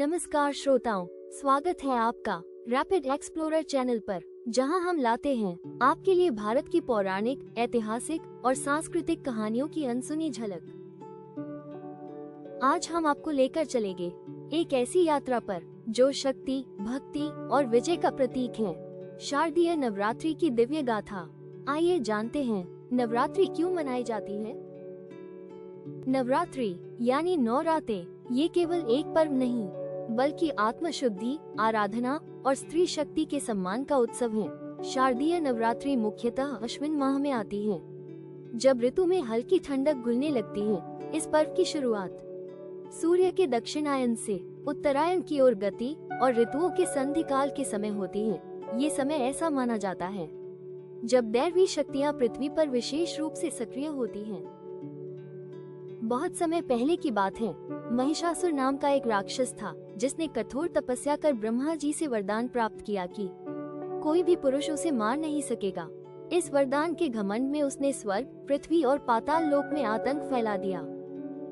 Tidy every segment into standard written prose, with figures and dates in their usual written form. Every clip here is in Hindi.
नमस्कार श्रोताओं, स्वागत है आपका रैपिड एक्सप्लोरर चैनल पर, जहां हम लाते हैं आपके लिए भारत की पौराणिक, ऐतिहासिक और सांस्कृतिक कहानियों की अनसुनी झलक। आज हम आपको लेकर चलेंगे एक ऐसी यात्रा पर जो शक्ति, भक्ति और विजय का प्रतीक है। शारदीय नवरात्रि की दिव्य गाथा। आइए जानते हैं नवरात्रि क्यों मनाई जाती है। नवरात्रि यानी 9 रातें, ये केवल एक पर्व नहीं बल्कि आत्मशुद्धि, आराधना और स्त्री शक्ति के सम्मान का उत्सव है। शारदीय नवरात्रि मुख्यतः अश्विन माह में आती है, जब ऋतु में हल्की ठंडक घुलने लगती है। इस पर्व की शुरुआत सूर्य के दक्षिणायन से उत्तरायण की ओर गति और ऋतुओं के संधि काल के समय होती है। ये समय ऐसा माना जाता है जब दैवी शक्तियाँ पृथ्वी पर विशेष रूप से सक्रिय होती हैं। बहुत समय पहले की बात है, महिषासुर नाम का एक राक्षस था जिसने कठोर तपस्या कर ब्रह्मा जी से वरदान प्राप्त किया कि कोई भी पुरुष उसे मार नहीं सकेगा। इस वरदान के घमंड में उसने स्वर्ग, पृथ्वी और पाताल लोक में आतंक फैला दिया।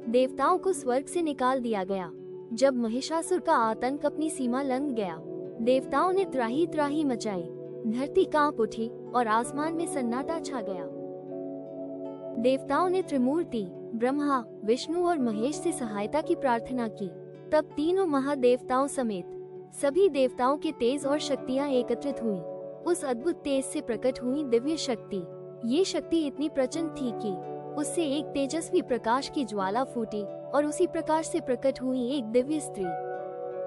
देवताओं को स्वर्ग से निकाल दिया गया। जब महिषासुर का आतंक अपनी सीमा लंघ गया, देवताओं ने त्राही त्राही मचाई, धरती कांप उठी और आसमान में सन्नाटा छा गया। देवताओं ने त्रिमूर्ति ब्रह्मा, विष्णु और महेश से सहायता की प्रार्थना की। तब तीनों महादेवताओं समेत सभी देवताओं के तेज और शक्तियां एकत्रित हुई। उस अद्भुत तेज से प्रकट हुई दिव्य शक्ति। ये शक्ति इतनी प्रचंड थी कि उससे एक तेजस्वी प्रकाश की ज्वाला फूटी और उसी प्रकाश से प्रकट हुई एक दिव्य स्त्री,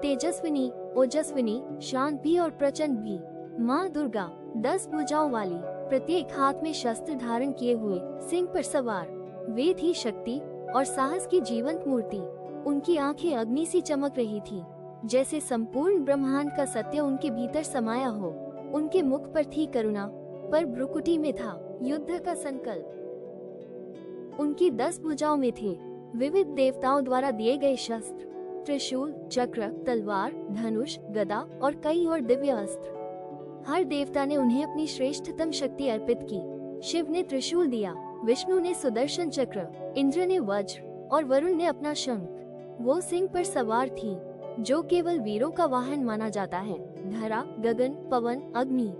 तेजस्विनी, ओजस्विनी, शांत भी और प्रचंड भी। माँ दुर्गा 10 भुजाओं वाली, प्रत्येक हाथ में शस्त्र धारण किए हुए, सिंह पर सवार, वे थी शक्ति और साहस की जीवंत मूर्ति। उनकी आंखें अग्नि सी चमक रही थी, जैसे संपूर्ण ब्रह्मांड का सत्य उनके भीतर समाया हो। उनके मुख पर थी करुणा, पर भ्रुकुटी में था युद्ध का संकल्प। उनकी 10 भुजाओं में थे विविध देवताओं द्वारा दिए गए शस्त्र, त्रिशूल, चक्र, तलवार, धनुष, गदा और कई और दिव्य अस्त्र। हर देवता ने उन्हें अपनी श्रेष्ठतम शक्ति अर्पित की। शिव ने त्रिशूल दिया, विष्णु ने सुदर्शन चक्र, इंद्र ने वज्र और वरुण ने अपना शंख। वो सिंह पर सवार थी, जो केवल वीरों का वाहन माना जाता है। धरा, गगन, पवन, अग्नि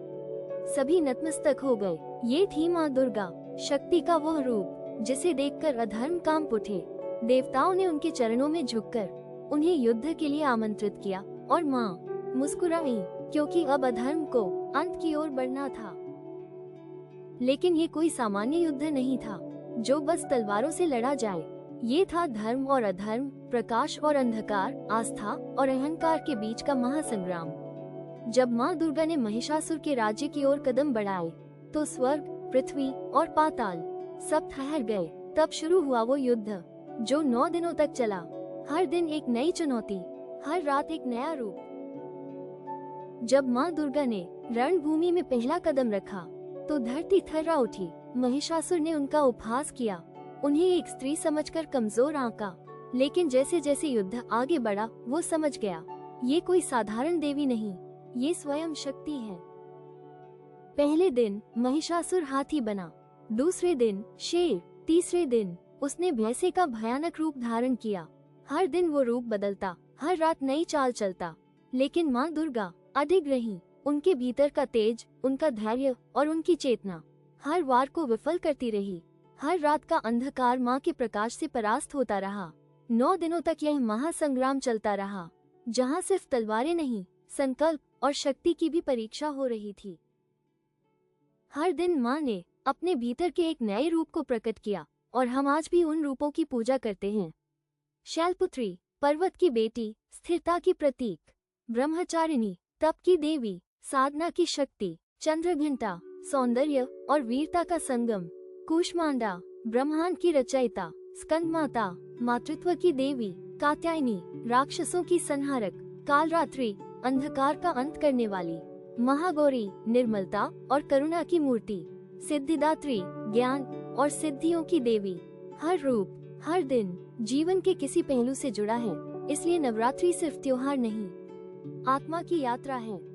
सभी नतमस्तक हो गए। ये थी माँ दुर्गा, शक्ति का वह रूप जिसे देखकर अधर्म कांप उठे। देवताओं ने उनके चरणों में झुककर उन्हें युद्ध के लिए आमंत्रित किया और माँ मुस्कुराई, क्योंकि अब अधर्म को अंत की ओर बढ़ना था। लेकिन ये कोई सामान्य युद्ध नहीं था जो बस तलवारों से लड़ा जाए। ये था धर्म और अधर्म, प्रकाश और अंधकार, आस्था और अहंकार के बीच का महासंग्राम। जब माँ दुर्गा ने महिषासुर के राज्य की ओर कदम बढ़ाए, तो स्वर्ग, पृथ्वी और पाताल सब ठहर गए। तब शुरू हुआ वो युद्ध जो 9 दिनों तक चला। हर दिन एक नई चुनौती, हर रात एक नया रूप। जब माँ दुर्गा ने रणभूमि में पहला कदम रखा, तो धरती थर्रा उठी। महिषासुर ने उनका उपहास किया, उन्हें एक स्त्री समझकर कमजोर आंका। लेकिन जैसे जैसे युद्ध आगे बढ़ा, वो समझ गया, ये कोई साधारण देवी नहीं, ये स्वयं शक्ति है। पहले दिन महिषासुर हाथी बना, दूसरे दिन शेर, तीसरे दिन उसने भैंसे का भयानक रूप धारण किया। हर दिन वो रूप बदलता, हर रात नई चाल चलता। लेकिन माँ दुर्गा अडिग रही। उनके भीतर का तेज, उनका धैर्य और उनकी चेतना हर वार को विफल करती रही। हर रात का अंधकार माँ के प्रकाश से परास्त होता रहा। 9 दिनों तक यह महासंग्राम चलता रहा, जहाँ सिर्फ तलवारें नहीं, संकल्प और शक्ति की भी परीक्षा हो रही थी। हर दिन माँ ने अपने भीतर के एक नए रूप को प्रकट किया, और हम आज भी उन रूपों की पूजा करते हैं। शैलपुत्री, पर्वत की बेटी, स्थिरता की प्रतीक। ब्रह्मचारिणी, तप की देवी, साधना की शक्ति। चंद्रघंटा, सौंदर्य और वीरता का संगम। कूष्मांडा, ब्रह्मांड की रचयिता। स्कंदमाता, मातृत्व की देवी। कात्यायनी, राक्षसों की संहारक। कालरात्रि, अंधकार का अंत करने वाली। महागौरी, निर्मलता और करुणा की मूर्ति। सिद्धिदात्री, ज्ञान और सिद्धियों की देवी। हर रूप, हर दिन जीवन के किसी पहलू से जुड़ा है। इसलिए नवरात्रि सिर्फ त्योहार नहीं, आत्मा की यात्रा है।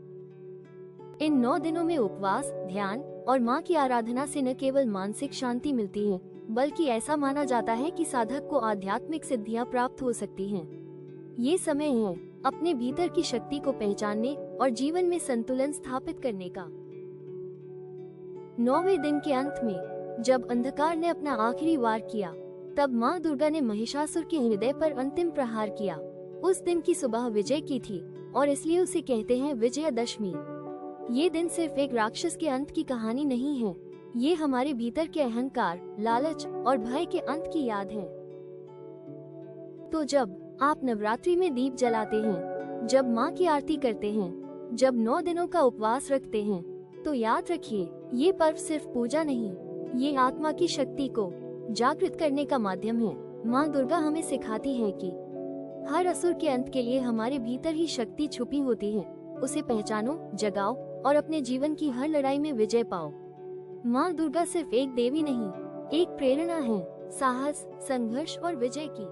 इन 9 दिनों में उपवास, ध्यान और माँ की आराधना से न केवल मानसिक शांति मिलती है, बल्कि ऐसा माना जाता है कि साधक को आध्यात्मिक सिद्धियां प्राप्त हो सकती हैं। ये समय है अपने भीतर की शक्ति को पहचानने और जीवन में संतुलन स्थापित करने का। 9वें दिन के अंत में जब अंधकार ने अपना आखिरी वार किया, तब माँ दुर्गा ने महिषासुर के हृदय पर अंतिम प्रहार किया। उस दिन की सुबह विजय की थी और इसलिए उसे कहते हैं विजयादशमी। ये दिन सिर्फ एक राक्षस के अंत की कहानी नहीं है, ये हमारे भीतर के अहंकार, लालच और भय के अंत की याद है। तो जब आप नवरात्रि में दीप जलाते हैं, जब माँ की आरती करते हैं, जब 9 दिनों का उपवास रखते हैं, तो याद रखिए, ये पर्व सिर्फ पूजा नहीं, ये आत्मा की शक्ति को जागृत करने का माध्यम है। माँ दुर्गा हमें सिखाती है कि हर असुर के अंत के लिए हमारे भीतर ही शक्ति छुपी होती है। उसे पहचानो, जगाओ और अपने जीवन की हर लड़ाई में विजय पाओ। माँ दुर्गा सिर्फ एक देवी नहीं, एक प्रेरणा है साहस, संघर्ष और विजय की।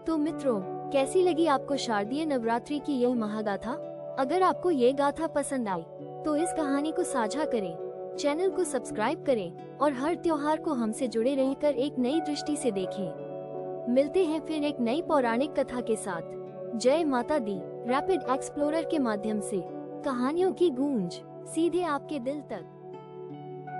तो मित्रों, कैसी लगी आपको शारदीय नवरात्रि की यह महागाथा? अगर आपको ये गाथा पसंद आई तो इस कहानी को साझा करें, चैनल को सब्सक्राइब करें और हर त्योहार को हमसे जुड़े रहकर एक नई दृष्टि से देखें। मिलते हैं फिर एक नई पौराणिक कथा के साथ। जय माता दी। रैपिड एक्सप्लोरर के माध्यम से कहानियों की गूंज सीधे आपके दिल तक।